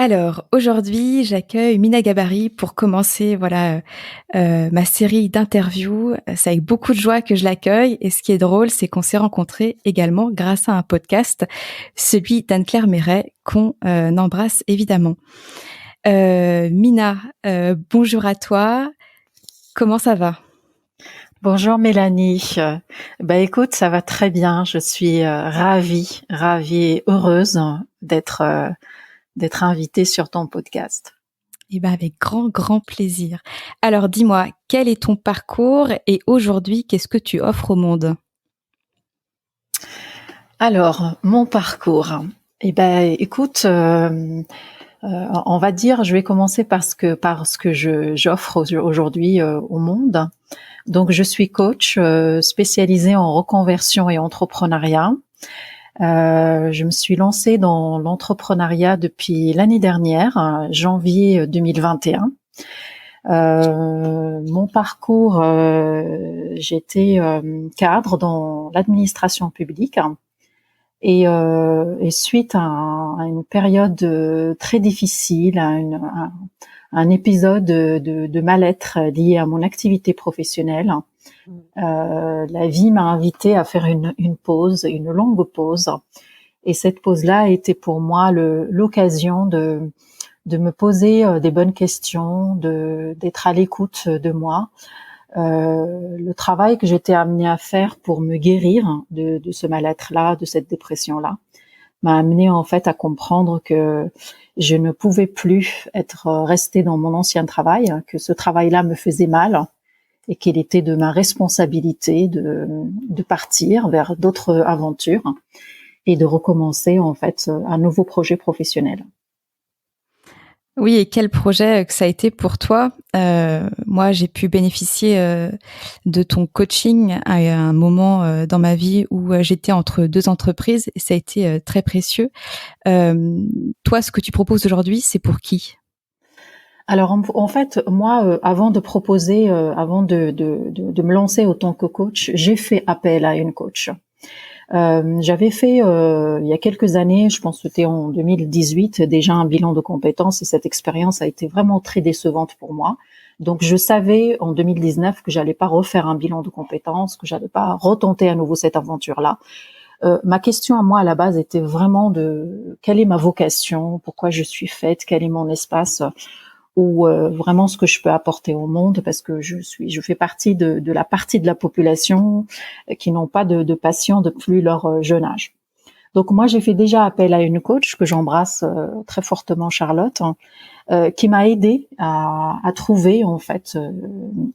Alors, aujourd'hui, j'accueille Mina Gabary pour commencer, ma série d'interviews. C'est avec beaucoup de joie que je l'accueille et ce qui est drôle, c'est qu'on s'est rencontrés également grâce à un podcast, celui d'Anne-Claire Méret, qu'on embrasse évidemment. Mina, bonjour à toi. Comment ça va? Bonjour Mélanie. Écoute, ça va très bien. Je suis ravie et heureuse d'être invitée sur ton podcast. Eh ben, avec grand, grand plaisir. Alors, dis-moi, quel est ton parcours et aujourd'hui, qu'est-ce que tu offres au monde? Alors, mon parcours. Écoute, on va dire, je vais commencer par ce que j'offre aujourd'hui au monde. Donc, je suis coach spécialisée en reconversion et entrepreneuriat. Je me suis lancée dans l'entrepreneuriat depuis l'année dernière, janvier 2021. Mon parcours, j'étais cadre dans l'administration publique et suite à une période très difficile, à un épisode de mal-être lié à mon activité professionnelle, la vie m'a invitée à faire une pause, une longue pause. Et cette pause-là a été pour moi l'occasion de me poser des bonnes questions, d'être à l'écoute de moi. Le travail que j'étais amenée à faire pour me guérir de ce mal-être-là, de cette dépression-là, m'a amenée en fait à comprendre que je ne pouvais plus être restée dans mon ancien travail, que ce travail-là me faisait mal et qu'il était de ma responsabilité de partir vers d'autres aventures et de recommencer en fait un nouveau projet professionnel. Oui, et quel projet que ça a été pour toi? Moi, j'ai pu bénéficier de ton coaching à un moment dans ma vie où j'étais entre deux entreprises et ça a été très précieux. Toi, ce que tu proposes aujourd'hui, c'est pour qui? Alors en fait, moi, avant de proposer, avant de me lancer en tant que coach, j'ai fait appel à une coach. J'avais fait il y a quelques années, je pense que c'était en 2018, déjà un bilan de compétences et cette expérience a été vraiment très décevante pour moi. Donc je savais en 2019 que j'allais pas refaire un bilan de compétences, que j'allais pas retenter à nouveau cette aventure-là. Ma question à moi à la base était vraiment de quelle est ma vocation, pourquoi je suis faite, quel est mon espace ou vraiment ce que je peux apporter au monde, parce que je fais partie de la partie de la population qui n'ont pas de patients depuis leur jeune âge. Donc moi j'ai fait déjà appel à une coach que j'embrasse très fortement, Charlotte, qui m'a aidée à trouver en fait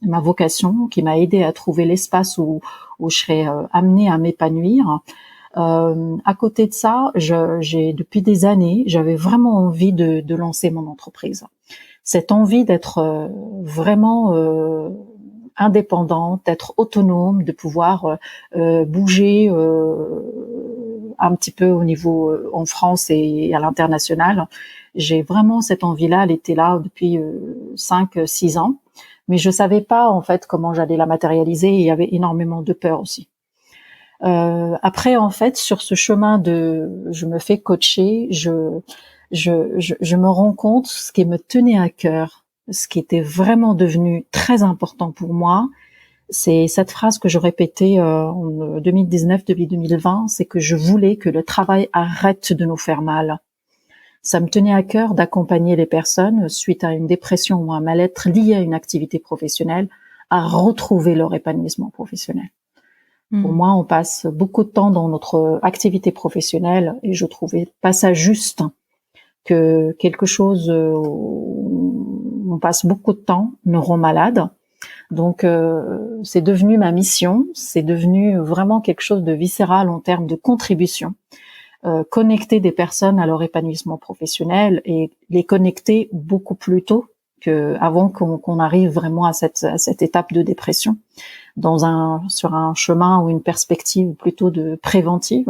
ma vocation, qui m'a aidée à trouver l'espace où je serais amenée à m'épanouir. À côté de ça, j'ai depuis des années, j'avais vraiment envie de lancer mon entreprise. Cette envie d'être vraiment indépendante, d'être autonome, de pouvoir bouger un petit peu au niveau en France et à l'international. J'ai vraiment cette envie-là, elle était là depuis 5-6 ans, mais je savais pas en fait comment j'allais la matérialiser et il y avait énormément de peur aussi. Après en fait sur ce chemin je me fais coacher, je me rends compte ce qui me tenait à cœur, ce qui était vraiment devenu très important pour moi. C'est cette phrase que je répétais en 2019, depuis 2020, c'est que je voulais que le travail arrête de nous faire mal. Ça me tenait à cœur d'accompagner les personnes suite à une dépression ou un mal-être lié à une activité professionnelle à retrouver leur épanouissement professionnel. Pour moi, on passe beaucoup de temps dans notre activité professionnelle et je trouvais pas ça juste que quelque chose où on passe beaucoup de temps nous rend malade. Donc, c'est devenu ma mission, c'est devenu vraiment quelque chose de viscéral en termes de contribution. Connecter des personnes à leur épanouissement professionnel et les connecter beaucoup plus tôt qu'avant qu'on arrive vraiment à cette étape de dépression, sur un chemin ou une perspective plutôt de préventive.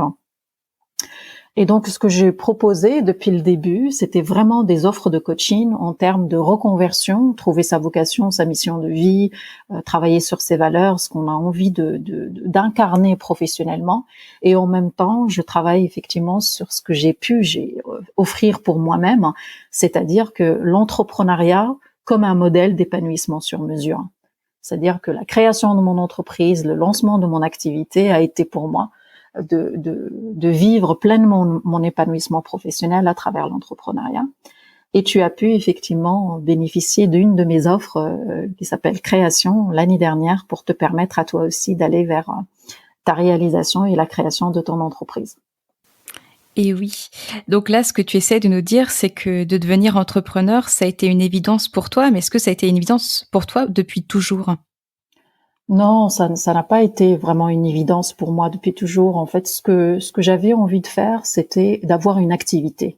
Et donc, ce que j'ai proposé depuis le début, c'était vraiment des offres de coaching en termes de reconversion, trouver sa vocation, sa mission de vie, travailler sur ses valeurs, ce qu'on a envie d'incarner professionnellement. Et en même temps, je travaille effectivement sur ce que j'ai offrir pour moi-même, c'est-à-dire que l'entrepreneuriat comme un modèle d'épanouissement sur mesure. C'est-à-dire que la création de mon entreprise, le lancement de mon activité a été pour moi de vivre pleinement mon épanouissement professionnel à travers l'entrepreneuriat. Et tu as pu effectivement bénéficier d'une de mes offres qui s'appelle Création l'année dernière pour te permettre à toi aussi d'aller vers ta réalisation et la création de ton entreprise. Et oui. Donc là, ce que tu essaies de nous dire, c'est que de devenir entrepreneur, ça a été une évidence pour toi, mais est-ce que ça a été une évidence pour toi depuis toujours ? Non, ça n'a pas été vraiment une évidence pour moi depuis toujours. En fait, ce que j'avais envie de faire, c'était d'avoir une activité.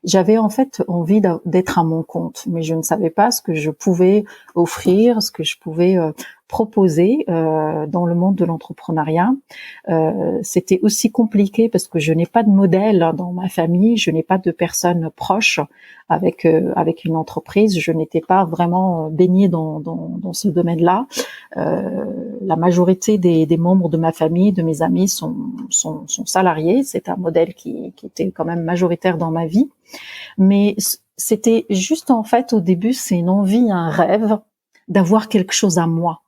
J'avais en fait envie d'être à mon compte, mais je ne savais pas ce que je pouvais offrir, ce que je pouvais proposer dans le monde de l'entrepreneuriat. C'était aussi compliqué parce que je n'ai pas de modèle dans ma famille, je n'ai pas de personnes proches avec une entreprise. Je n'étais pas vraiment baignée dans ce domaine-là. La majorité des membres de ma famille, de mes amis sont salariés. C'est un modèle qui était quand même majoritaire dans ma vie. Mais c'était juste en fait au début, c'est une envie, un rêve d'avoir quelque chose à moi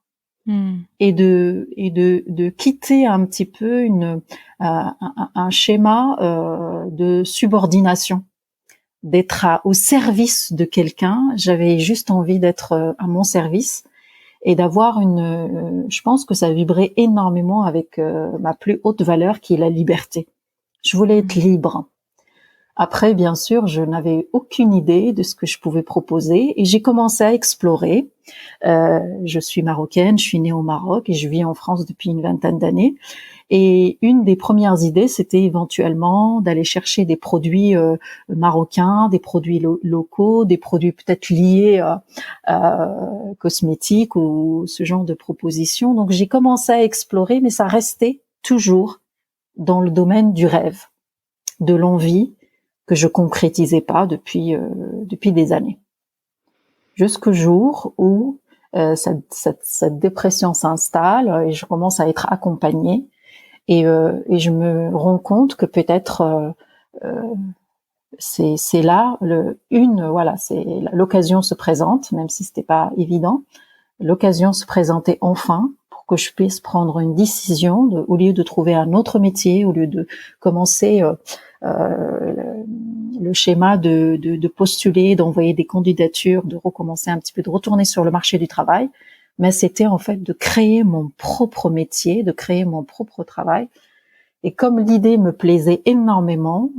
et de quitter un petit peu un schéma de subordination, d'être au service de quelqu'un. J'avais juste envie d'être à mon service et d'avoir je pense que ça vibrait énormément avec ma plus haute valeur qui est la liberté. Je voulais être libre. Après, bien sûr, je n'avais aucune idée de ce que je pouvais proposer et j'ai commencé à explorer. Je suis marocaine, je suis née au Maroc et je vis en France depuis une vingtaine d'années. Et une des premières idées, c'était éventuellement d'aller chercher des produits marocains, des produits locaux, des produits peut-être liés cosmétiques ou ce genre de propositions. Donc j'ai commencé à explorer, mais ça restait toujours dans le domaine du rêve, de l'envie, que je concrétisais pas depuis des années. Jusqu'au jour où cette dépression s'installe et je commence à être accompagnée et je me rends compte que peut-être c'est là c'est l'occasion se présente, même si c'était pas évident. L'occasion se présentait enfin pour que je puisse prendre une décision au lieu de trouver un autre métier, au lieu de commencer le schéma de postuler, d'envoyer des candidatures, de recommencer un petit peu, de retourner sur le marché du travail, mais c'était en fait de créer mon propre métier, de créer mon propre travail. Et comme l'idée me plaisait énormément,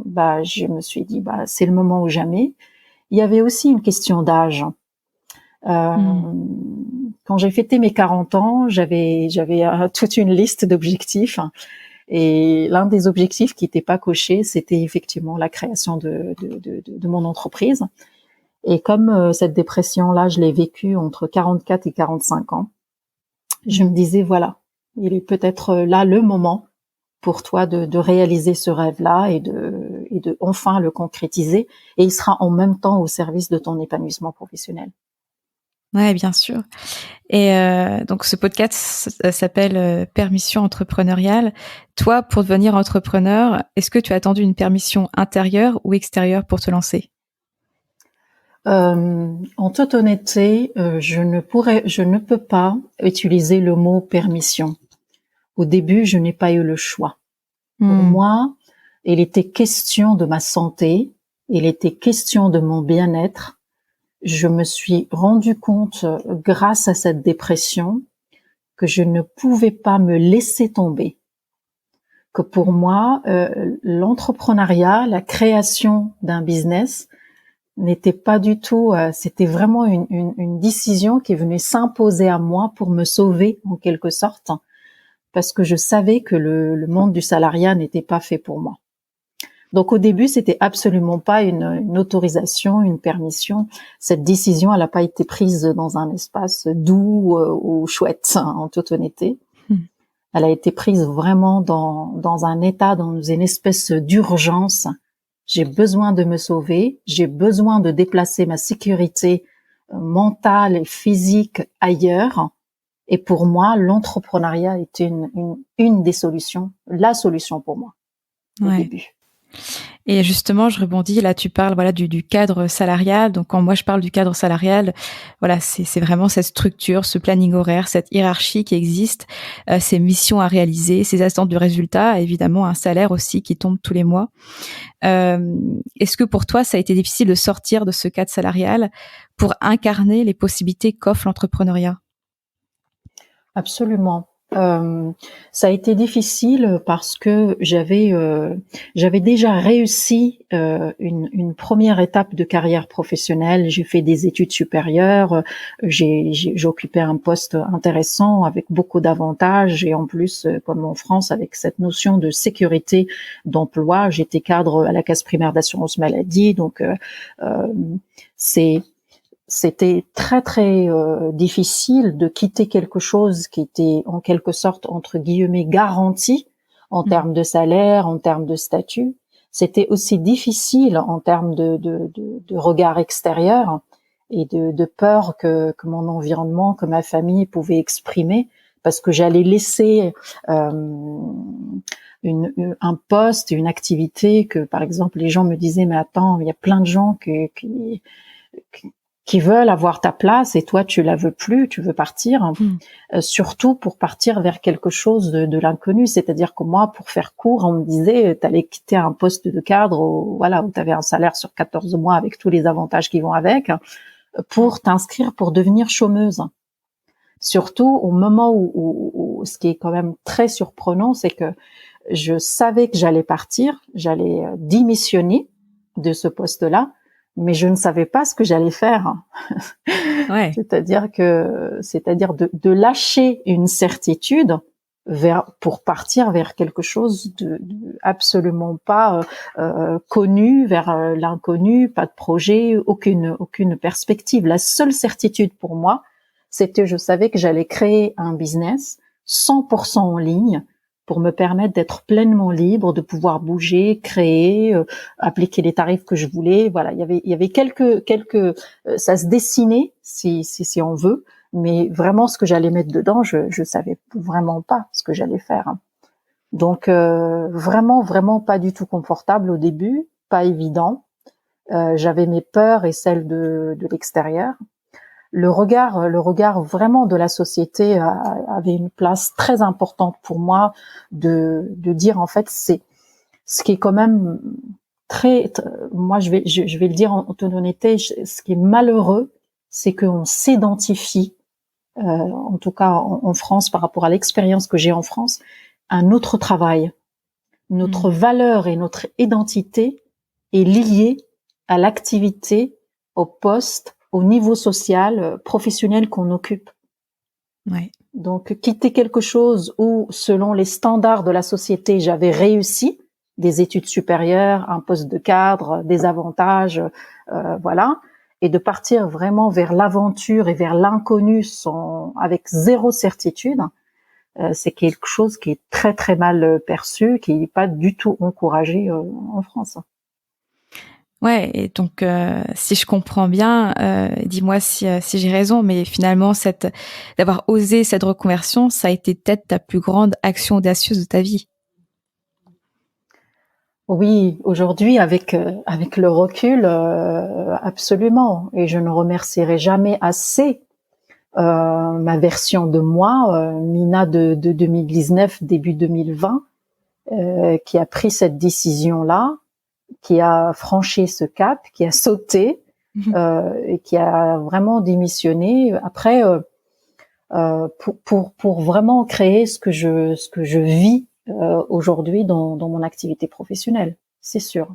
je me suis dit, c'est le moment ou jamais. Il y avait aussi une question d'âge. Quand j'ai fêté mes 40 ans, j'avais toute une liste d'objectifs. Et l'un des objectifs qui n'était pas coché, c'était effectivement la création de mon entreprise. Et comme cette dépression-là, je l'ai vécue entre 44 et 45 ans, je me disais, voilà, il est peut-être là le moment pour toi de réaliser ce rêve-là et de enfin le concrétiser. Et il sera en même temps au service de ton épanouissement professionnel. Ouais, bien sûr. Et donc ce podcast s'appelle Permission entrepreneuriale. Toi, pour devenir entrepreneur, est-ce que tu as attendu une permission intérieure ou extérieure pour te lancer ? En toute honnêteté, je ne peux pas utiliser le mot permission. Au début, je n'ai pas eu le choix. Pour moi, il était question de ma santé, il était question de mon bien-être. Je me suis rendu compte, grâce à cette dépression, que je ne pouvais pas me laisser tomber. Que pour moi, l'entrepreneuriat, la création d'un business n'était pas du tout, c'était vraiment une décision qui venait s'imposer à moi pour me sauver en quelque sorte, parce que je savais que le monde du salariat n'était pas fait pour moi. Donc au début, c'était absolument pas une autorisation, une permission. Cette décision, elle n'a pas été prise dans un espace doux ou chouette, en toute honnêteté. Elle a été prise vraiment dans un état, dans une espèce d'urgence. J'ai besoin de me sauver, j'ai besoin de déplacer ma sécurité mentale et physique ailleurs. Et pour moi, l'entrepreneuriat était une des solutions, la solution pour moi au début. Et justement, je rebondis, là tu parles voilà du cadre salarial. Donc quand moi je parle du cadre salarial, voilà, c'est vraiment cette structure, ce planning horaire, cette hiérarchie qui existe, ces missions à réaliser, ces attentes de résultats, évidemment un salaire aussi qui tombe tous les mois. Est-ce que pour toi ça a été difficile de sortir de ce cadre salarial pour incarner les possibilités qu'offre l'entrepreneuriat? Absolument. Ça a été difficile parce que j'avais déjà réussi une première étape de carrière professionnelle. J'ai fait des études supérieures, j'occupais un poste intéressant avec beaucoup d'avantages et en plus, comme en France, avec cette notion de sécurité d'emploi, j'étais cadre à la caisse primaire d'assurance maladie, donc c'était très très difficile de quitter quelque chose qui était en quelque sorte entre guillemets garanti en termes de salaire, en termes de statut. C'était aussi difficile en termes de regard extérieur et de peur que mon environnement, que ma famille pouvait exprimer, parce que j'allais laisser un poste, une activité que par exemple les gens me disaient mais attends, il y a plein de gens qui veulent avoir ta place et toi tu la veux plus, tu veux partir, surtout pour partir vers quelque chose de l'inconnu. C'est-à-dire que moi, pour faire court, on me disait t'allais quitter un poste de cadre où tu avais un salaire sur 14 mois avec tous les avantages qui vont avec, pour t'inscrire pour devenir chômeuse. Surtout au moment où ce qui est quand même très surprenant, c'est que je savais que j'allais partir, j'allais démissionner de ce poste-là, mais je ne savais pas ce que j'allais faire. Ouais. C'est-à-dire de lâcher une certitude pour partir vers quelque chose de absolument pas connu, vers l'inconnu, pas de projet, aucune perspective. La seule certitude pour moi, c'était je savais que j'allais créer un business 100% en ligne pour me permettre d'être pleinement libre, de pouvoir bouger, créer, appliquer les tarifs que je voulais. Voilà, il y avait quelques ça se dessinait si on veut, mais vraiment ce que j'allais mettre dedans, je savais vraiment pas ce que j'allais faire. Donc vraiment pas du tout confortable au début, pas évident. J'avais mes peurs et celles de l'extérieur. Le regard vraiment de la société avait une place très importante pour moi de dire en fait c'est ce qui est quand même moi je vais le dire en toute honnêteté, ce qui est malheureux, c'est qu'on s'identifie en tout cas en France par rapport à l'expérience que j'ai en France, à notre travail. Notre valeur et notre identité est liée à l'activité, au poste, au niveau social, professionnel qu'on occupe. Ouais. Donc, quitter quelque chose où, selon les standards de la société, j'avais réussi, des études supérieures, un poste de cadre, des avantages, voilà, et de partir vraiment vers l'aventure et vers l'inconnu avec zéro certitude, c'est quelque chose qui est très très mal perçu, qui n'est pas du tout encouragé en France. Ouais, et donc si je comprends bien, dis-moi si j'ai raison, mais finalement d'avoir osé cette reconversion, ça a été peut-être ta plus grande action audacieuse de ta vie. Oui, aujourd'hui avec le recul, absolument, et je ne remercierai jamais assez ma version de moi, Mina de 2019 début 2020, qui a pris cette décision-là, qui a franchi ce cap, qui a sauté et qui a vraiment démissionné après pour vraiment créer ce que je vis aujourd'hui dans mon activité professionnelle, c'est sûr.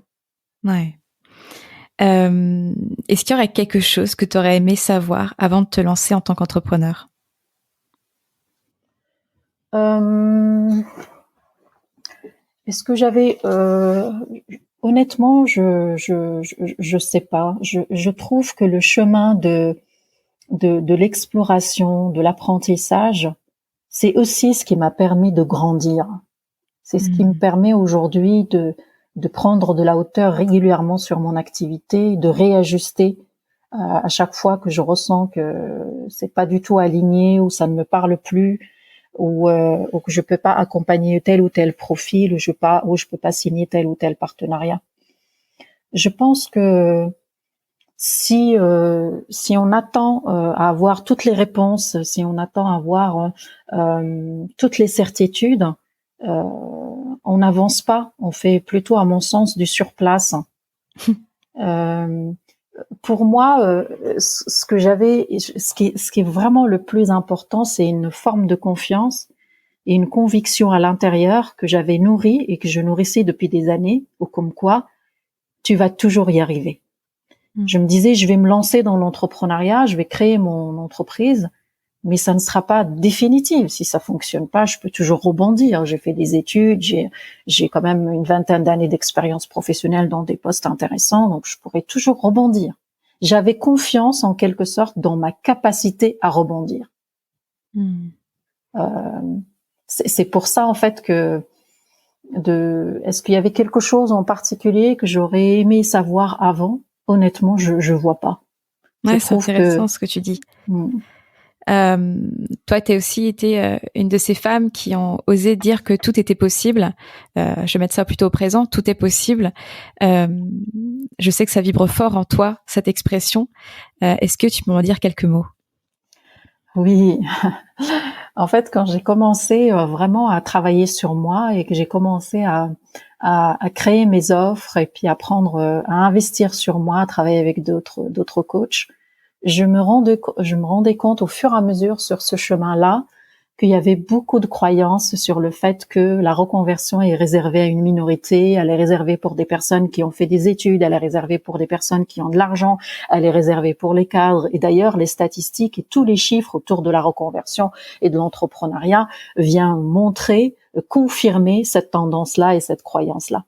Ouais. Est-ce qu'il y aurait quelque chose que tu aurais aimé savoir avant de te lancer en tant qu'entrepreneur? Est-ce que j'avais honnêtement, je sais pas. Je trouve que le chemin de l'exploration, de l'apprentissage, c'est aussi ce qui m'a permis de grandir. C'est ce qui me permet aujourd'hui de prendre de la hauteur régulièrement sur mon activité, de réajuster à chaque fois que je ressens que c'est pas du tout aligné ou ça ne me parle plus ou que je peux pas accompagner tel ou tel profil ou je peux pas signer tel ou tel partenariat. Je pense que si on attend à avoir toutes les réponses, si on attend à avoir toutes les certitudes, on n'avance pas. On fait plutôt, à mon sens, du surplace. Pour moi, ce qui est vraiment le plus important, c'est une forme de confiance et une conviction à l'intérieur que j'avais nourrie et que je nourrissais depuis des années, ou comme quoi tu vas toujours y arriver. Je me disais, je vais me lancer dans l'entrepreneuriat, je vais créer mon entreprise, mais ça ne sera pas définitif. Si ça fonctionne pas, je peux toujours rebondir. J'ai fait des études, j'ai quand même une 20aine d'années d'expérience professionnelle dans des postes intéressants, donc je pourrais toujours rebondir. J'avais confiance, en quelque sorte, dans ma capacité à rebondir. C'est pour ça, en fait, est-ce qu'il y avait quelque chose en particulier que j'aurais aimé savoir avant? Honnêtement, je vois pas. Ouais, c'est intéressant ce que tu dis. Toi, tu as aussi été une de ces femmes qui ont osé dire que tout était possible. Je vais mettre ça plutôt au présent. Tout est possible. Je sais que ça vibre fort en toi, cette expression. Est-ce que tu peux m'en dire quelques mots? Oui. En fait, quand j'ai commencé vraiment à travailler sur moi et que j'ai commencé à créer mes offres et puis à investir sur moi, à travailler avec d'autres coachs, je me rendais compte au fur et à mesure sur ce chemin-là qu'il y avait beaucoup de croyances sur le fait que la reconversion est réservée à une minorité, elle est réservée pour des personnes qui ont fait des études, elle est réservée pour des personnes qui ont de l'argent, elle est réservée pour les cadres. Et d'ailleurs, les statistiques et tous les chiffres autour de la reconversion et de l'entrepreneuriat viennent confirmer cette tendance-là et cette croyance-là.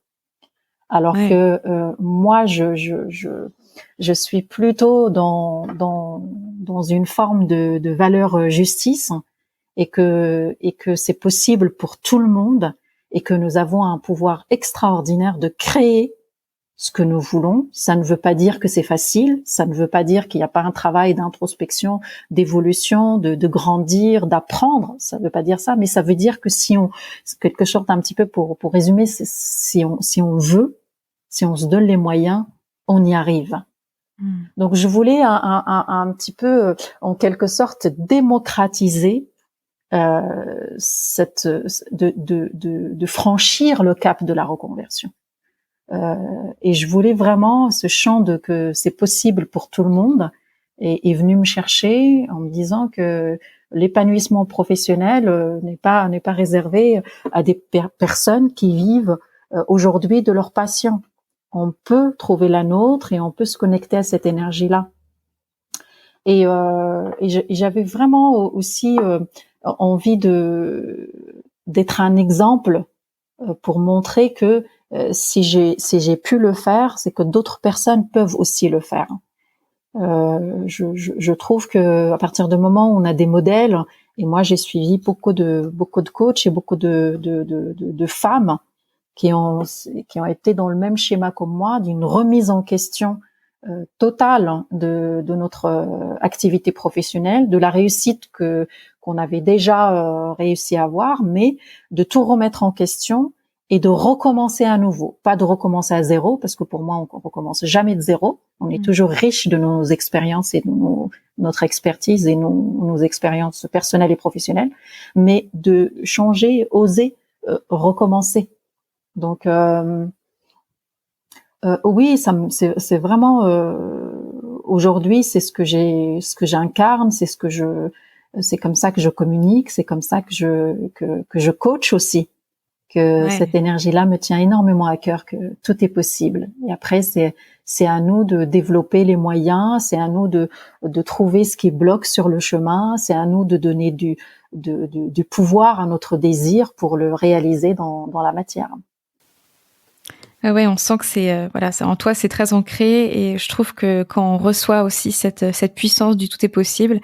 Alors que moi, je suis plutôt dans une forme de valeur justice et que c'est possible pour tout le monde et que nous avons un pouvoir extraordinaire de créer ce que nous voulons. Ça ne veut pas dire que c'est facile, ça ne veut pas dire qu'il n'y a pas un travail d'introspection, d'évolution, de grandir, d'apprendre. Ça ne veut pas dire ça, mais ça veut dire que quelque chose un petit peu pour résumer, si on veut, si on se donne les moyens, on y arrive. Donc je voulais un petit peu, en quelque sorte, démocratiser de franchir le cap de la reconversion. Et je voulais vraiment ce champ de que c'est possible pour tout le monde est venu me chercher en me disant que l'épanouissement professionnel n'est pas réservé à des personnes qui vivent aujourd'hui de leur passion. On peut trouver la nôtre et on peut se connecter à cette énergie-là. Et j'avais vraiment aussi envie d'être un exemple pour montrer que si j'ai pu le faire, c'est que d'autres personnes peuvent aussi le faire. Je trouve que à partir du moment où on a des modèles, et moi j'ai suivi beaucoup de coachs et beaucoup de femmes qui ont été dans le même schéma que moi, d'une remise en question totale de notre activité professionnelle, de la réussite qu'on avait déjà réussi à avoir, mais de tout remettre en question et de recommencer à nouveau. Pas de recommencer à zéro, parce que pour moi, on recommence jamais de zéro. On est toujours riche de nos expériences et de notre expertise et nos expériences personnelles et professionnelles, mais de changer, oser recommencer. Donc oui, c'est vraiment aujourd'hui, c'est ce que j'incarne, c'est comme ça que je communique, c'est comme ça que je coach aussi. Cette énergie-là me tient énormément à cœur, que tout est possible. Et après, c'est à nous de développer les moyens, c'est à nous de trouver ce qui bloque sur le chemin, c'est à nous de donner du pouvoir à notre désir pour le réaliser dans la matière. Ouais, on sent que c'est en toi, c'est très ancré, et je trouve que quand on reçoit aussi cette puissance du tout est possible,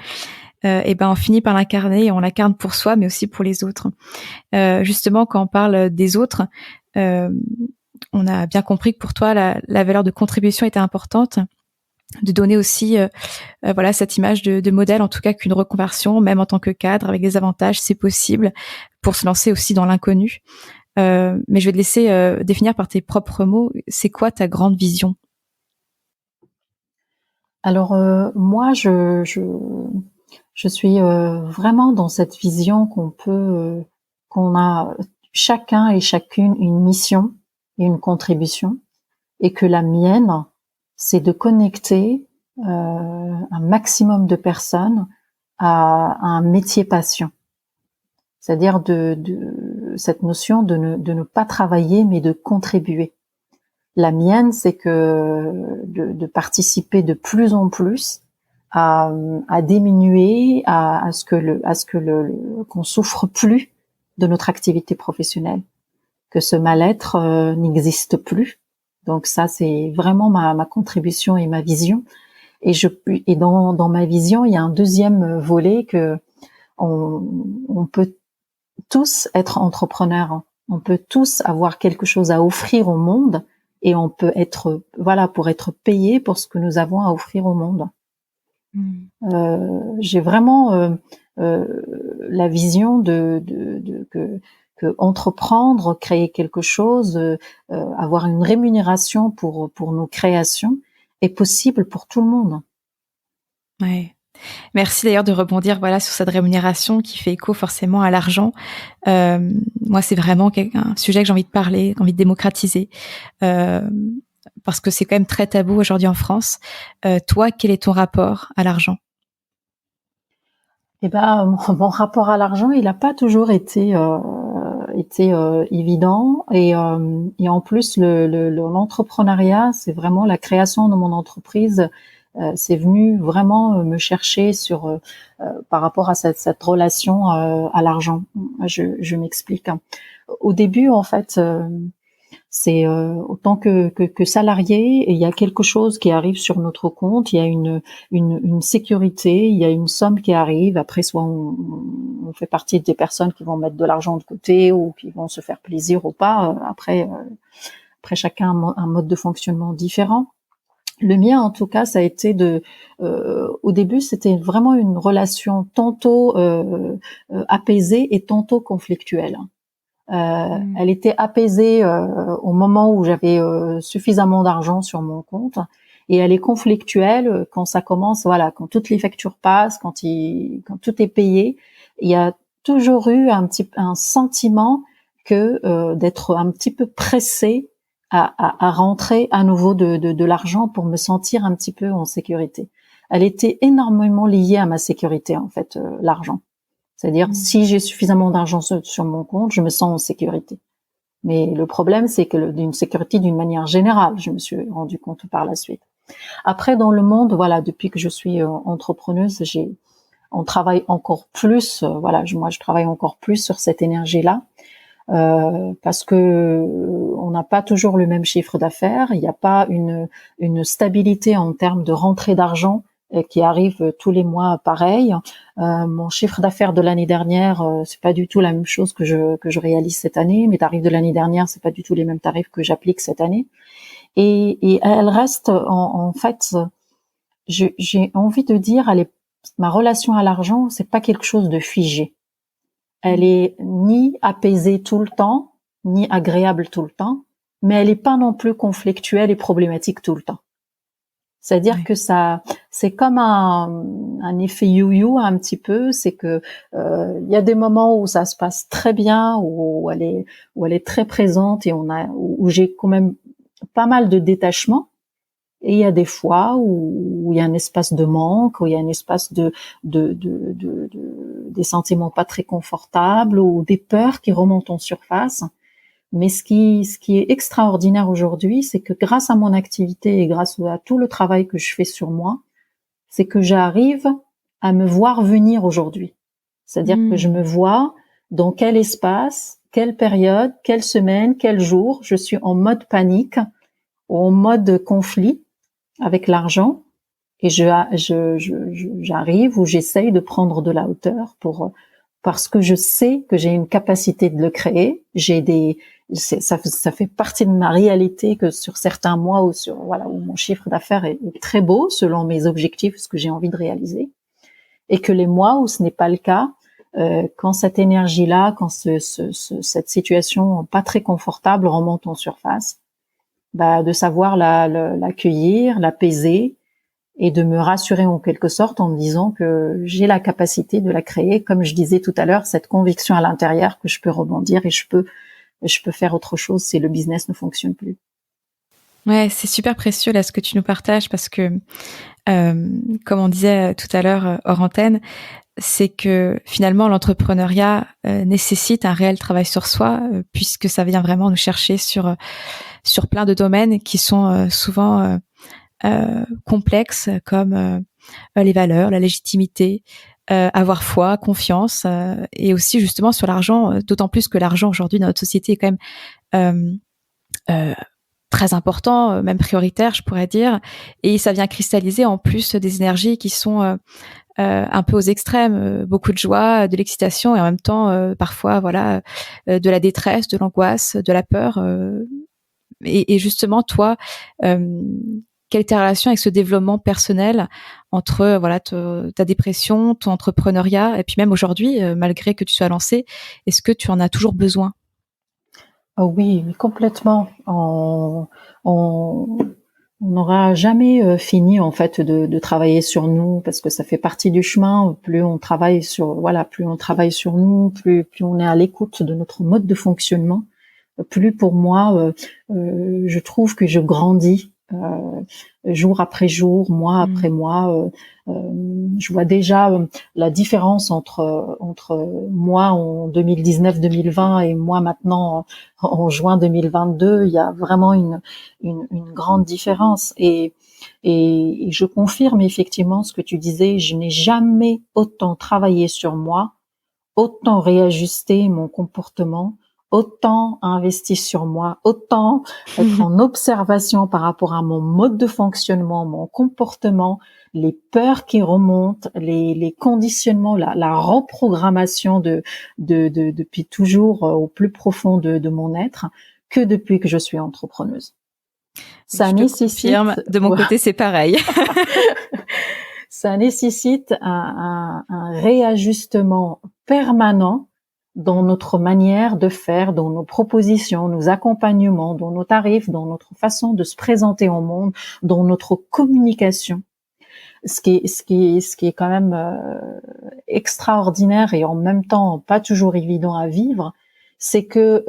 et ben on finit par l'incarner et on l'incarne pour soi, mais aussi pour les autres. Justement, quand on parle des autres, on a bien compris que pour toi, la valeur de contribution était importante, de donner aussi voilà cette image de modèle, en tout cas qu'une reconversion, même en tant que cadre, avec des avantages, c'est possible pour se lancer aussi dans l'inconnu. Mais je vais te laisser définir par tes propres mots, c'est quoi ta grande vision? Alors moi, je suis vraiment dans cette vision qu'on a chacun et chacune une mission et une contribution, et que la mienne, c'est de connecter un maximum de personnes à un métier passion. C'est-à-dire de cette notion de ne pas travailler, mais de contribuer. La mienne, c'est que de participer de plus en plus à diminuer, à ce que qu'on souffre plus de notre activité professionnelle, que ce mal-être n'existe plus. Donc ça, c'est vraiment ma contribution et ma vision. Et dans ma vision, il y a un deuxième volet que on peut tous être entrepreneurs. On peut tous avoir quelque chose à offrir au monde, et on peut être, voilà, pour être payé pour ce que nous avons à offrir au monde. J'ai vraiment la vision que entreprendre, créer quelque chose, avoir une rémunération pour nos créations est possible pour tout le monde. Ouais. Merci d'ailleurs de rebondir voilà sur cette rémunération qui fait écho forcément à l'argent. Moi, c'est vraiment un sujet que j'ai envie de parler, envie de démocratiser, parce que c'est quand même très tabou aujourd'hui en France. Toi, quel est ton rapport à l'argent? Eh ben, mon rapport à l'argent, il n'a pas toujours été évident, et en plus l'entrepreneuriat, c'est vraiment la création de mon entreprise. C'est venu vraiment me chercher sur par rapport à cette relation à l'argent. Je m'explique. Au début, en fait, c'est autant que salarié, et il y a quelque chose qui arrive sur notre compte, il y a une sécurité, il y a une somme qui arrive. Après, soit on fait partie des personnes qui vont mettre de l'argent de côté ou qui vont se faire plaisir ou pas. Après chacun a un mode de fonctionnement différent. Le mien, en tout cas, ça a été au début, c'était vraiment une relation tantôt apaisée et tantôt conflictuelle. Elle était apaisée au moment où j'avais suffisamment d'argent sur mon compte, et elle est conflictuelle quand ça commence, voilà, quand toutes les factures passent, quand tout est payé. Il y a toujours eu un sentiment que d'être un petit peu pressée à rentrer à nouveau de l'argent pour me sentir un petit peu en sécurité. Elle était énormément liée à ma sécurité, en fait, l'argent. C'est-à-dire, si j'ai suffisamment d'argent sur mon compte, je me sens en sécurité. Mais le problème, c'est que d'une sécurité d'une manière générale, je me suis rendu compte par la suite. Après, dans le monde, voilà, depuis que je suis entrepreneuse, on travaille encore plus, voilà, moi je travaille encore plus sur cette énergie-là, parce que on n'a pas toujours le même chiffre d'affaires, il n'y a pas une stabilité en termes de rentrée d'argent qui arrive tous les mois pareil. Mon chiffre d'affaires de l'année dernière, c'est pas du tout la même chose que je réalise cette année. Mes tarifs de l'année dernière, c'est pas du tout les mêmes tarifs que j'applique cette année. Et elle reste en fait, j'ai envie de dire, ma relation à l'argent, c'est pas quelque chose de figé. Elle est ni apaisée tout le temps, ni agréable tout le temps, mais elle est pas non plus conflictuelle et problématique tout le temps. C'est-à-dire que ça, c'est comme un effet you-you un petit peu. C'est que il y a des moments où ça se passe très bien, où elle est très présente, et où j'ai quand même pas mal de détachement. Et il y a des fois où il y a un espace de manque, où il y a un espace des sentiments pas très confortables, ou des peurs qui remontent en surface. Mais ce qui est extraordinaire aujourd'hui, c'est que grâce à mon activité et grâce à tout le travail que je fais sur moi, c'est que j'arrive à me voir venir aujourd'hui. C'est-à-dire que je me vois dans quel espace, quelle période, quelle semaine, quel jour, je suis en mode panique ou en mode conflit avec l'argent, Et j'arrive ou j'essaye de prendre de la hauteur parce que je sais que j'ai une capacité de le créer. Ça fait partie de ma réalité que sur certains mois où mon chiffre d'affaires est très beau selon mes objectifs, ce que j'ai envie de réaliser, et que les mois où ce n'est pas le cas, quand cette énergie-là, quand cette situation pas très confortable remonte en surface, de savoir l'accueillir, l'apaiser, et de me rassurer en quelque sorte en me disant que j'ai la capacité de la créer, comme je disais tout à l'heure, cette conviction à l'intérieur que je peux rebondir et je peux faire autre chose si le business ne fonctionne plus. Ouais, c'est super précieux là ce que tu nous partages parce que, comme on disait tout à l'heure hors antenne, c'est que finalement l'entrepreneuriat nécessite un réel travail sur soi puisque ça vient vraiment nous chercher sur plein de domaines qui sont souvent complexes comme les valeurs, la légitimité, avoir foi, confiance et aussi justement sur l'argent, d'autant plus que l'argent aujourd'hui dans notre société est quand même très important, même prioritaire, je pourrais dire, et ça vient cristalliser en plus des énergies qui sont un peu aux extrêmes, beaucoup de joie, de l'excitation et en même temps parfois de la détresse, de l'angoisse, de la peur. Et justement, toi, quelle est ta relation avec ce développement personnel entre ta dépression, ton entrepreneuriat et puis même aujourd'hui, malgré que tu sois lancée, est-ce que tu en as toujours besoin? Oh oui, complètement. On n'aura jamais fini en fait de travailler sur nous parce que ça fait partie du chemin. Plus on travaille sur nous, plus on est à l'écoute de notre mode de fonctionnement, plus pour moi je trouve que je grandis jour après jour, mois après mois. Je vois déjà la différence entre moi en 2019-2020 et moi maintenant en juin 2022. Il y a vraiment une grande différence et je confirme effectivement ce que tu disais. Je n'ai jamais autant travaillé sur moi, autant réajusté mon comportement, autant investi sur moi, autant être en observation par rapport à mon mode de fonctionnement, mon comportement, les peurs qui remontent, les conditionnements, la reprogrammation depuis toujours au plus profond de mon être, que depuis que je suis entrepreneuse. Ça nécessite. De mon côté, c'est pareil. Ça nécessite un réajustement permanent dans notre manière de faire, dans nos propositions, nos accompagnements, dans nos tarifs, dans notre façon de se présenter au monde, dans notre communication. Ce qui est quand même extraordinaire et en même temps pas toujours évident à vivre, c'est que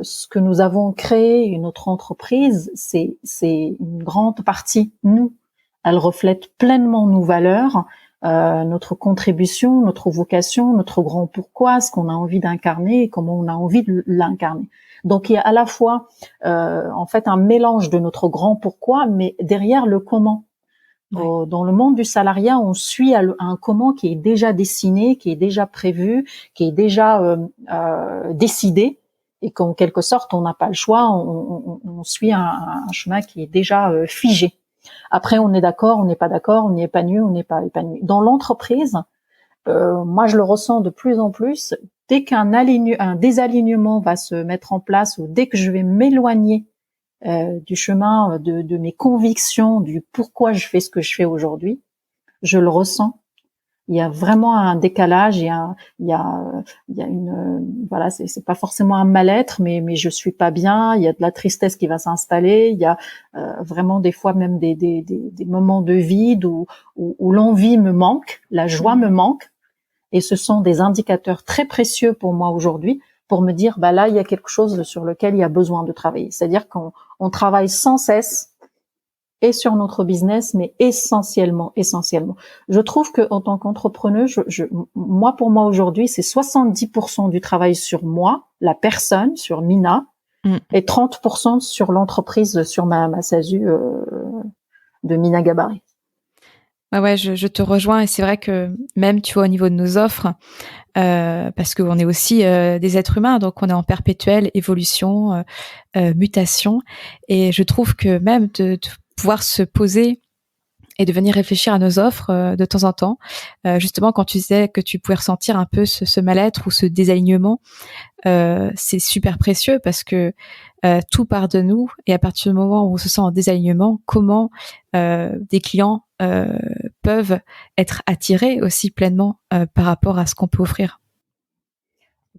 ce que nous avons créé, notre entreprise, c'est une grande partie nous. Elle reflète pleinement nos valeurs, notre contribution, notre vocation, notre grand pourquoi, ce qu'on a envie d'incarner et comment on a envie de l'incarner. Donc il y a à la fois en fait un mélange de notre grand pourquoi, mais derrière le comment. Ouais. Dans le monde du salariat, on suit un comment qui est déjà dessiné, qui est déjà prévu, qui est déjà décidé, et qu'en quelque sorte on n'a pas le choix, on suit un chemin qui est déjà figé. Après, on est d'accord, on n'est pas d'accord, on est épanoui, on n'est pas épanoui. Dans l'entreprise, moi je le ressens de plus en plus, dès qu'un désalignement va se mettre en place ou dès que je vais m'éloigner du chemin de mes convictions, du pourquoi je fais ce que je fais aujourd'hui, je le ressens. Il y a vraiment un décalage, il y a une voilà, c'est pas forcément un mal-être, mais je suis pas bien, il y a de la tristesse qui va s'installer, il y a vraiment des fois même des moments de vide où l'envie me manque, la joie me manque, et ce sont des indicateurs très précieux pour moi aujourd'hui pour me dire là il y a quelque chose sur lequel il y a besoin de travailler. C'est-à-dire qu'on travaille sans cesse et sur notre business, mais essentiellement. Je trouve que en tant qu'entrepreneur, moi pour moi aujourd'hui, c'est 70% du travail sur moi, la personne, sur Mina, et 30% sur l'entreprise, sur ma SASU de Mina Gabary. Ouais, je te rejoins et c'est vrai que même tu vois au niveau de nos offres, parce qu'on est aussi des êtres humains, donc on est en perpétuelle évolution, mutation, et je trouve que même de pouvoir se poser et de venir réfléchir à nos offres de temps en temps. Justement, quand tu disais que tu pouvais ressentir un peu ce mal-être ou ce désalignement, c'est super précieux parce que tout part de nous, et à partir du moment où on se sent en désalignement, comment des clients peuvent être attirés aussi pleinement par rapport à ce qu'on peut offrir.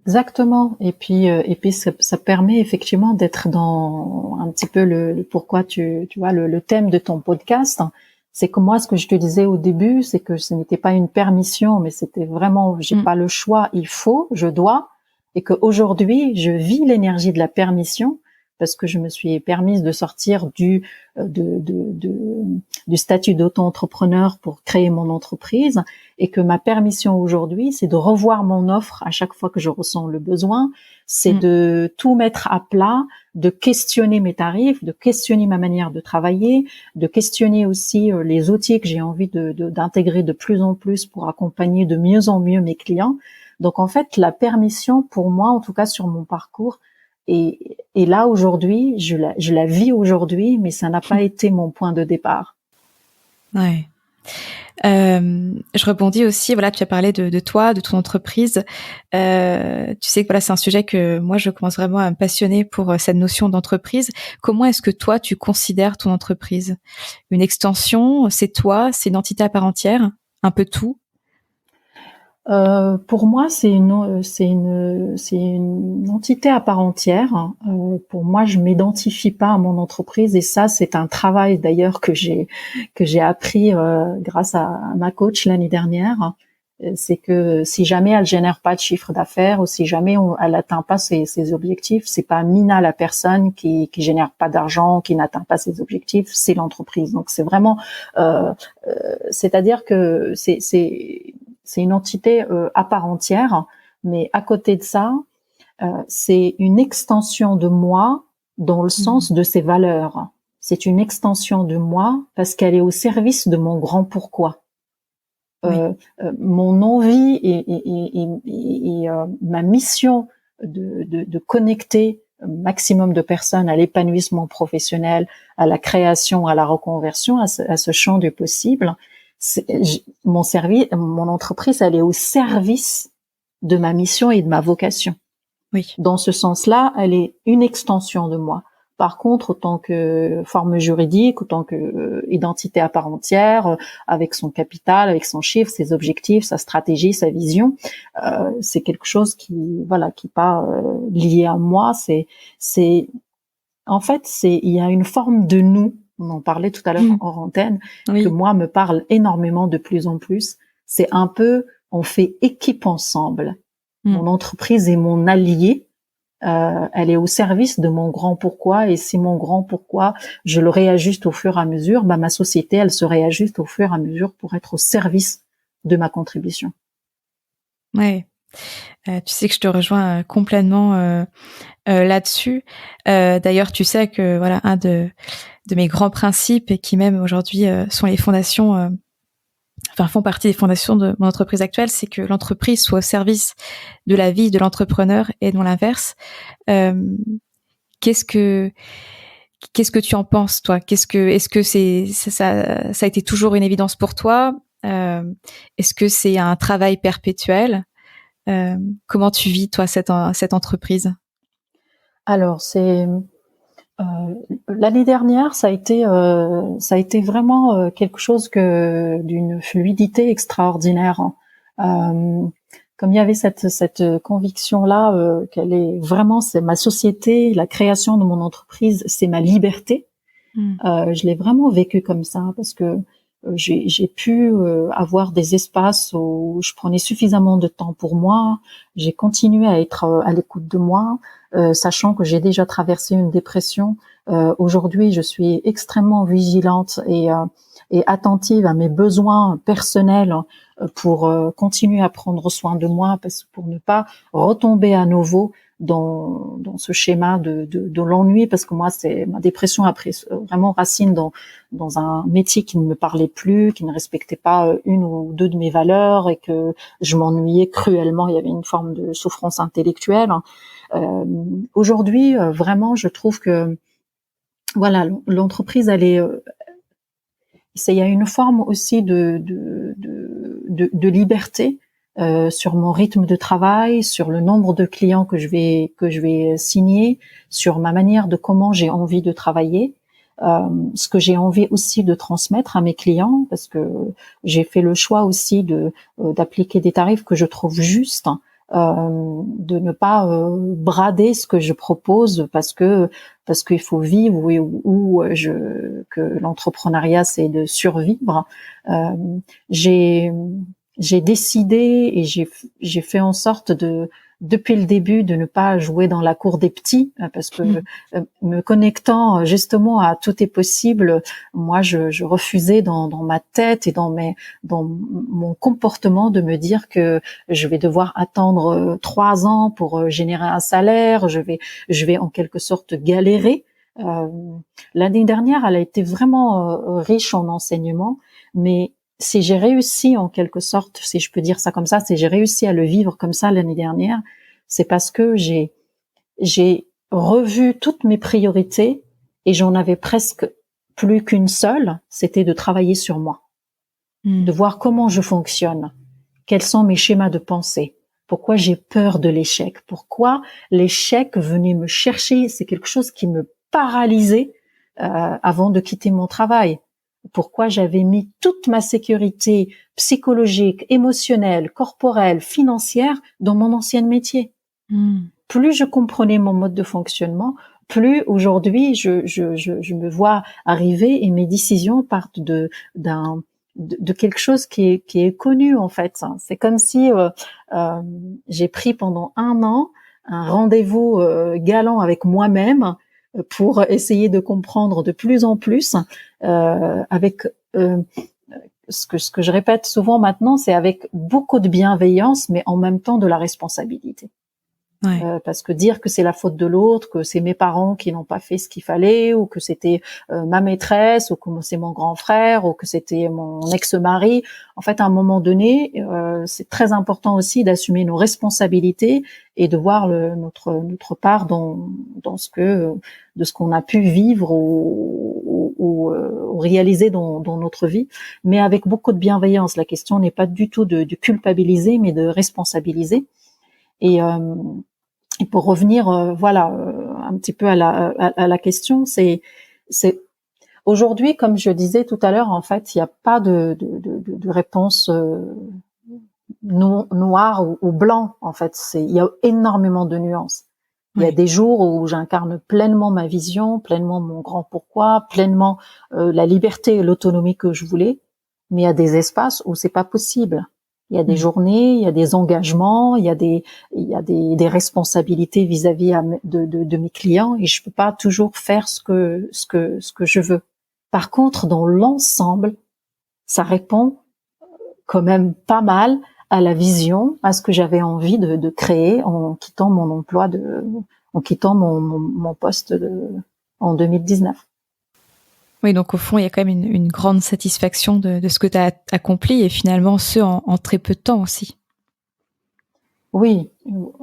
Exactement. Et puis ça permet effectivement d'être dans un petit peu le pourquoi tu vois le thème de ton podcast. C'est que moi, ce que je te disais au début, c'est que ce n'était pas une permission, mais c'était vraiment, j'ai pas le choix, il faut, je dois, et que aujourd'hui, je vis l'énergie de la permission parce que je me suis permise de sortir du statut d'auto-entrepreneur pour créer mon entreprise, et que ma permission aujourd'hui, c'est de revoir mon offre à chaque fois que je ressens le besoin, c'est de tout mettre à plat, de questionner mes tarifs, de questionner ma manière de travailler, de questionner aussi les outils que j'ai envie d'intégrer de plus en plus pour accompagner de mieux en mieux mes clients. Donc en fait, la permission, pour moi, en tout cas sur mon parcours, et là aujourd'hui, je la vis aujourd'hui, mais ça n'a pas été mon point de départ. Ouais. Je rebondis aussi, voilà, tu as parlé de toi, de ton entreprise. Tu sais que voilà, c'est un sujet que moi je commence vraiment à me passionner pour cette notion d'entreprise. Comment est-ce que toi tu considères ton entreprise? Une extension, c'est toi, c'est une entité à part entière, un peu tout? Pour moi, c'est une entité à part entière. Pour moi, je m'identifie pas à mon entreprise, et ça, c'est un travail d'ailleurs que j'ai appris grâce à ma coach l'année dernière. C'est que si jamais elle génère pas de chiffre d'affaires, ou si jamais elle atteint pas ses objectifs, c'est pas Mina la personne qui génère pas d'argent, qui n'atteint pas ses objectifs, c'est l'entreprise. Donc c'est vraiment, c'est-à-dire que c'est une entité à part entière, mais à côté de ça, c'est une extension de moi dans le sens de ses valeurs. C'est une extension de moi parce qu'elle est au service de mon grand pourquoi. Oui. Mon envie et ma mission de connecter un maximum de personnes à l'épanouissement professionnel, à la création, à la reconversion, à ce champ du possible. Mon entreprise, elle est au service de ma mission et de ma vocation. Oui. Dans ce sens-là, elle est une extension de moi. Par contre, autant que forme juridique, autant que identité à part entière, avec son capital, avec son chiffre, ses objectifs, sa stratégie, sa vision, c'est quelque chose qui pas lié à moi. En fait, il y a une forme de nous. On en parlait tout à l'heure hors antenne, que moi me parle énormément de plus en plus. C'est un peu, on fait équipe ensemble. Mon entreprise est mon allié. Elle est au service de mon grand pourquoi, et si mon grand pourquoi, je le réajuste au fur et à mesure, ma société, elle se réajuste au fur et à mesure pour être au service de ma contribution. Ouais. Tu sais que je te rejoins complètement là-dessus. D'ailleurs, tu sais que voilà, un de mes grands principes, et qui même aujourd'hui sont les fondations, font partie des fondations de mon entreprise actuelle, c'est que l'entreprise soit au service de la vie de l'entrepreneur et non l'inverse. Qu'est-ce que tu en penses, toi? Est-ce que ça a été toujours une évidence pour toi? Est-ce que c'est un travail perpétuel? Comment tu vis, toi, cette entreprise? Alors, l'année dernière, ça a été vraiment quelque chose d'une fluidité extraordinaire. Comme il y avait cette conviction-là, c'est ma société, la création de mon entreprise, c'est ma liberté. Je l'ai vraiment vécu comme ça, parce que j'ai pu avoir des espaces où je prenais suffisamment de temps pour moi. J'ai continué à être à l'écoute de moi, sachant que j'ai déjà traversé une dépression. Aujourd'hui, je suis extrêmement vigilante et attentive à mes besoins personnels pour continuer à prendre soin de moi, pour ne pas retomber à nouveau dans ce schéma de l'ennui, parce que moi, ma dépression a pris vraiment racine dans un métier qui ne me parlait plus, qui ne respectait pas une ou deux de mes valeurs, et que je m'ennuyais cruellement. Il y avait une forme de souffrance intellectuelle. Aujourd'hui, vraiment, je trouve que voilà, l'entreprise, elle est Il y a une forme aussi de liberté sur mon rythme de travail, sur le nombre de clients que je vais signer, sur ma manière de comment j'ai envie de travailler, ce que j'ai envie aussi de transmettre à mes clients, parce que j'ai fait le choix aussi d'appliquer des tarifs que je trouve justes, de ne pas brader ce que je propose parce qu'il faut vivre ou que l'entrepreneuriat c'est de survivre. J'ai décidé et j'ai fait en sorte depuis le début de ne pas jouer dans la cour des petits, parce que me connectant justement à tout est possible, moi je refusais dans ma tête et dans mon comportement de me dire que je vais devoir attendre 3 ans pour générer un salaire, je vais en quelque sorte galérer. L'année dernière, elle a été vraiment riche en enseignements, mais si j'ai réussi en quelque sorte, si je peux dire ça comme ça, si j'ai réussi à le vivre comme ça l'année dernière, c'est parce que j'ai revu toutes mes priorités et j'en avais presque plus qu'une seule, c'était de travailler sur moi, de voir comment je fonctionne, quels sont mes schémas de pensée, pourquoi j'ai peur de l'échec, pourquoi l'échec venait me chercher, c'est quelque chose qui me paralysait avant de quitter mon travail. Pourquoi j'avais mis toute ma sécurité psychologique, émotionnelle, corporelle, financière dans mon ancien métier. Plus je comprenais mon mode de fonctionnement, plus aujourd'hui je me vois arriver et mes décisions partent de quelque chose qui est connu en fait. C'est comme si j'ai pris pendant 1 an un rendez-vous galant avec moi-même pour essayer de comprendre de plus en plus avec ce que je répète souvent maintenant, c'est avec beaucoup de bienveillance, mais en même temps de la responsabilité. Ouais. Parce que dire que c'est la faute de l'autre, que c'est mes parents qui n'ont pas fait ce qu'il fallait, ou que c'était ma maîtresse, ou que c'est mon grand frère, ou que c'était mon ex-mari, en fait, à un moment donné, c'est très important aussi d'assumer nos responsabilités et de voir notre part dans ce qu'on a pu vivre ou réaliser dans notre vie, mais avec beaucoup de bienveillance. La question n'est pas du tout de culpabiliser, mais de responsabiliser. Et pour revenir, un petit peu à la question, c'est aujourd'hui, comme je disais tout à l'heure, en fait, il n'y a pas de réponse noire ou blanc. En fait, il y a énormément de nuances. Il y a des jours où j'incarne pleinement ma vision, pleinement mon grand pourquoi, pleinement la liberté et l'autonomie que je voulais. Mais il y a des espaces où c'est pas possible. Il y a des journées, il y a des engagements, il y a des responsabilités vis-à-vis de mes clients et je peux pas toujours faire ce que je veux. Par contre, dans l'ensemble, ça répond quand même pas mal à la vision, à ce que j'avais envie de créer en quittant mon emploi en quittant mon poste en 2019. Oui, donc au fond, il y a quand même une grande satisfaction de ce que tu as accompli et finalement ce en très peu de temps aussi. Oui,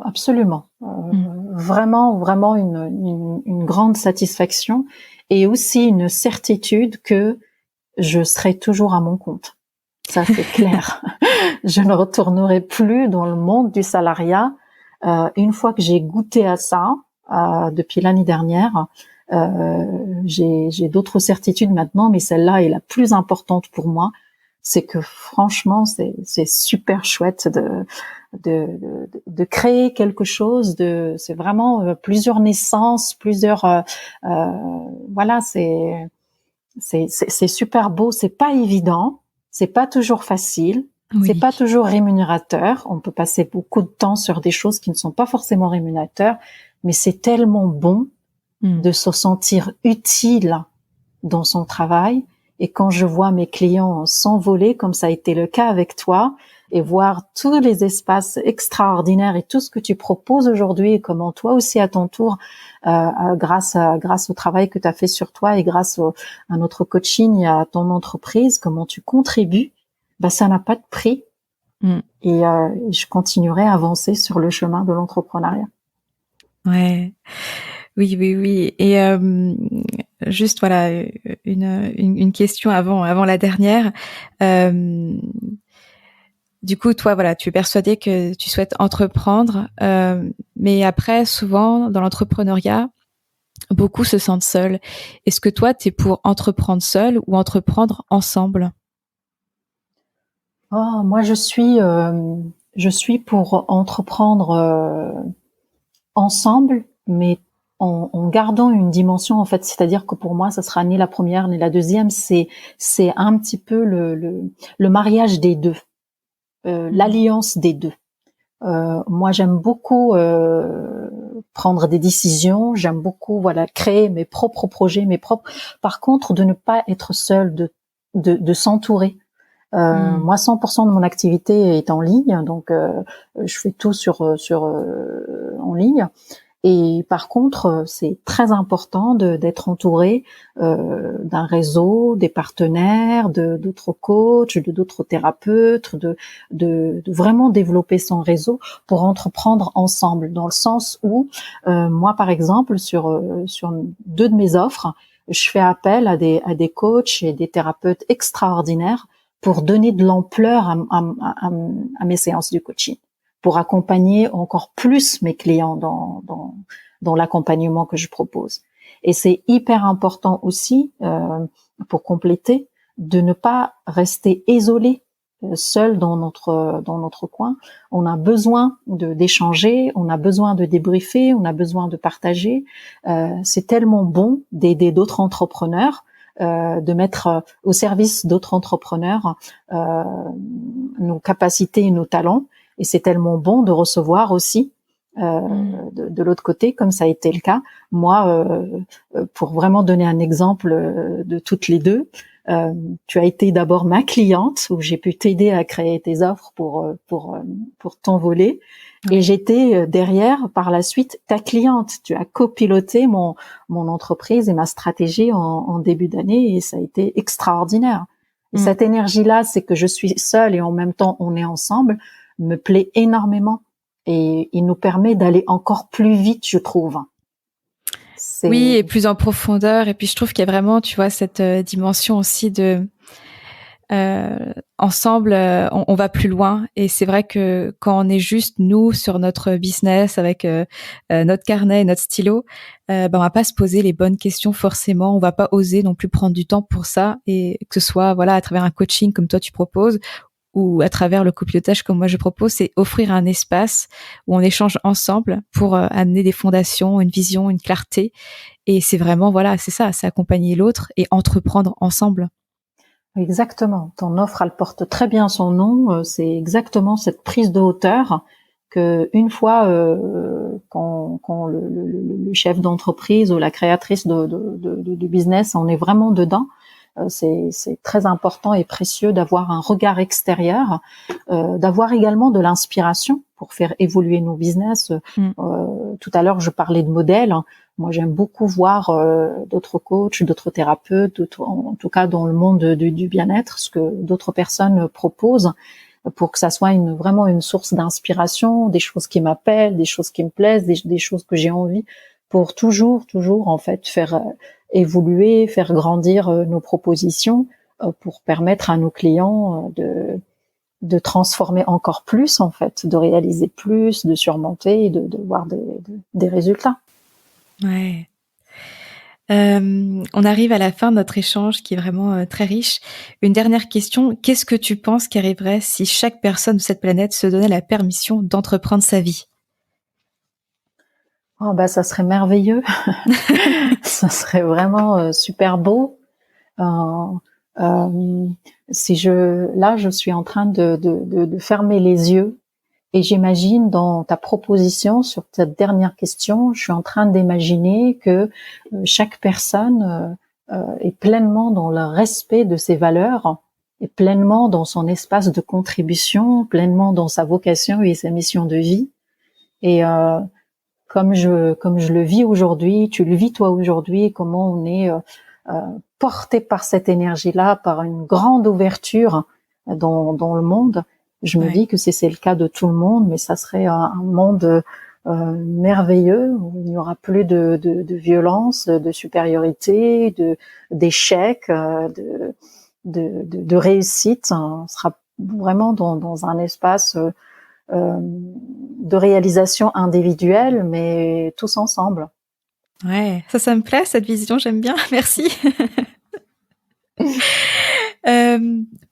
absolument. Vraiment une grande satisfaction et aussi une certitude que je serai toujours à mon compte. Ça, c'est clair. Je ne retournerai plus dans le monde du salariat. Une fois que j'ai goûté à ça, depuis l'année dernière, j'ai d'autres certitudes maintenant, mais celle-là est la plus importante pour moi. C'est que franchement, c'est super chouette de créer quelque chose. C'est vraiment plusieurs naissances, voilà, c'est super beau. C'est pas évident, c'est pas toujours facile. Oui. C'est pas toujours rémunérateur. On peut passer beaucoup de temps sur des choses qui ne sont pas forcément rémunérateurs, mais c'est tellement bon de se sentir utile dans son travail. Et quand je vois mes clients s'envoler, comme ça a été le cas avec toi, et voir tous les espaces extraordinaires et tout ce que tu proposes aujourd'hui, et comment toi aussi à ton tour, grâce au travail que tu as fait sur toi et grâce à notre coaching et à ton entreprise, comment tu contribues, ça n'a pas de prix. Et je continuerai à avancer sur le chemin de l'entrepreneuriat. Ouais. Oui, oui, oui. Et juste voilà une question avant la dernière. Euh, du coup, toi, voilà, tu es persuadé que tu souhaites entreprendre, mais après, souvent dans l'entrepreneuriat, beaucoup se sentent seuls. Est-ce que toi, t'es pour entreprendre seul ou entreprendre ensemble? Oh, moi, je suis pour entreprendre ensemble, mais en gardant une dimension en fait. C'est-à-dire que pour moi, ça sera ni la première ni la deuxième. C'est un petit peu le mariage des deux, l'alliance des deux. Moi, j'aime beaucoup prendre des décisions. J'aime beaucoup, voilà, créer mes propres projets, mes propres. Par contre, de ne pas être seul, de s'entourer. Moi, 100% de mon activité est en ligne, donc je fais tout en ligne. Et par contre, c'est très important d'être entouré d'un réseau, des partenaires, d'autres coachs, d'autres thérapeutes, de vraiment développer son réseau pour entreprendre ensemble. Dans le sens où, moi, par exemple, sur deux de mes offres, je fais appel à des coachs et des thérapeutes extraordinaires pour donner de l'ampleur à mes séances de coaching, pour accompagner encore plus mes clients dans l'accompagnement que je propose. Et c'est hyper important aussi, pour compléter, de ne pas rester isolé, seul dans notre coin. On a besoin d'échanger, on a besoin de débriefer, on a besoin de partager. C'est tellement bon d'aider d'autres entrepreneurs, de mettre au service d'autres entrepreneurs nos capacités et nos talents. Et c'est tellement bon de recevoir aussi de l'autre côté, comme ça a été le cas. Moi, pour vraiment donner un exemple de toutes les deux, tu as été d'abord ma cliente, où j'ai pu t'aider à créer tes offres pour t'envoler. Oui. Et j'étais derrière, par la suite, ta cliente. Tu as copiloté mon entreprise et ma stratégie en début d'année, et ça a été extraordinaire. Et cette énergie-là, c'est que je suis seule et en même temps on est ensemble, me plaît énormément, et il nous permet d'aller encore plus vite, je trouve. Oui, et plus en profondeur. Et puis je trouve qu'il y a vraiment, tu vois, cette dimension aussi de ensemble, on va plus loin. Et c'est vrai que quand on est juste nous sur notre business avec notre carnet, notre stylo, ben on va pas se poser les bonnes questions forcément. On va pas oser non plus prendre du temps pour ça. Et que ce soit voilà à travers un coaching comme toi tu proposes, ou à travers le copilotage comme moi je propose, c'est offrir un espace où on échange ensemble pour amener des fondations, une vision, une clarté. Et c'est vraiment, voilà, c'est ça, c'est accompagner l'autre et entreprendre ensemble. Exactement. Ton offre, elle porte très bien son nom. C'est exactement cette prise de hauteur que, une fois quand le chef d'entreprise ou la créatrice de business, on est vraiment dedans, c'est très important et précieux d'avoir un regard extérieur, d'avoir également de l'inspiration pour faire évoluer nos business. Tout à l'heure, je parlais de modèles. Moi, j'aime beaucoup voir d'autres coachs, d'autres thérapeutes, en tout cas dans le monde du bien-être, ce que d'autres personnes proposent, pour que ça soit vraiment une source d'inspiration, des choses qui m'appellent, des choses qui me plaisent, des choses que j'ai envie, pour toujours en fait faire évoluer, faire grandir nos propositions, pour permettre à nos clients de transformer encore plus, en fait, de réaliser plus, de surmonter et de voir des résultats. Ouais. On arrive à la fin de notre échange qui est vraiment très riche. Une dernière question. Qu'est-ce que tu penses qui arriverait si chaque personne de cette planète se donnait la permission d'entreprendre sa vie? Oh, bah, ça serait merveilleux. Ça serait vraiment super beau. Si là, je suis en train de fermer les yeux, et j'imagine dans ta proposition sur cette dernière question, je suis en train d'imaginer que chaque personne est pleinement dans le respect de ses valeurs, est pleinement dans son espace de contribution, pleinement dans sa vocation et sa mission de vie. Et comme je le vis aujourd'hui, tu le vis toi aujourd'hui, comment on est porté par cette énergie-là, par une grande ouverture dans le monde. Je me dis que c'est le cas de tout le monde, mais ça serait un monde merveilleux, où il n'y aura plus de violence, de supériorité, d'échec, de réussite. On sera vraiment dans un espace de réalisation individuelle, mais tous ensemble. Ouais, ça me plaît, cette vision, j'aime bien, merci.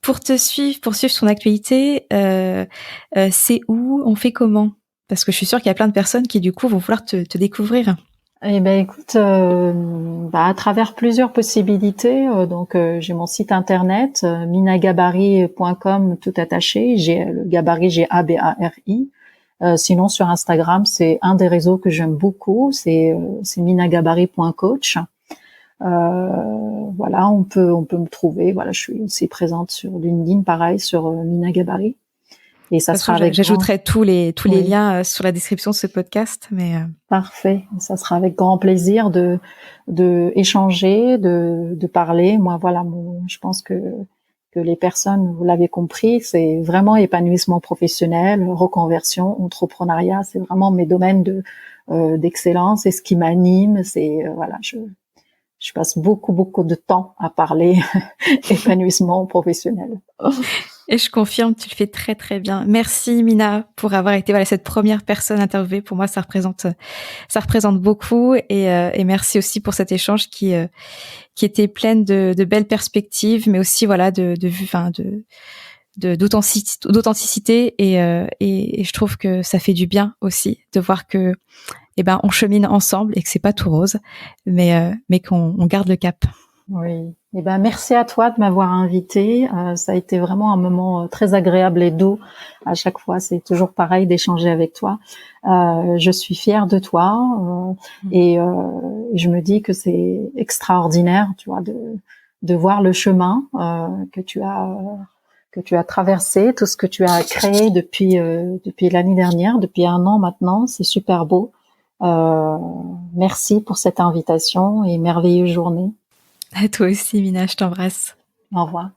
Pour te suivre, pour suivre ton actualité, c'est où? On fait comment? Parce que je suis sûre qu'il y a plein de personnes qui, du coup, vont vouloir te découvrir. Eh ben écoute, à travers plusieurs possibilités, j'ai mon site internet minagabarit.com tout attaché. J'ai le gabarit Gabari. Sinon sur Instagram, c'est un des réseaux que j'aime beaucoup, c'est minagabarit.coach. Voilà, on peut me trouver. Voilà, je suis aussi présente sur LinkedIn, pareil sur Mina Gabarit. Et ça sera avec j'ajouterai tous les liens sur la description de ce podcast, mais parfait. Ça sera avec grand plaisir de échanger, de parler. Moi, voilà, je pense que les personnes, vous l'avez compris, c'est vraiment épanouissement professionnel, reconversion, entrepreneuriat. C'est vraiment mes domaines d'excellence. C'est ce qui m'anime. C'est voilà, je passe beaucoup de temps à parler épanouissement professionnel. Et je confirme, tu le fais très très bien. Merci Mina pour avoir été cette première personne interviewée. Pour moi, ça représente beaucoup et merci aussi pour cet échange qui était plein de belles perspectives, mais aussi d'authenticité et je trouve que ça fait du bien aussi de voir que on chemine ensemble et que c'est pas tout rose, mais qu'on garde le cap. Oui. Merci à toi de m'avoir invité. Ça a été vraiment un moment très agréable et doux. À chaque fois, c'est toujours pareil d'échanger avec toi. Je suis fière de toi et je me dis que c'est extraordinaire, tu vois, de voir le chemin que tu as traversé, tout ce que tu as créé depuis l'année dernière, depuis 1 an maintenant. C'est super beau. Merci pour cette invitation et merveilleuse journée. À toi aussi, Mina, je t'embrasse. Au revoir.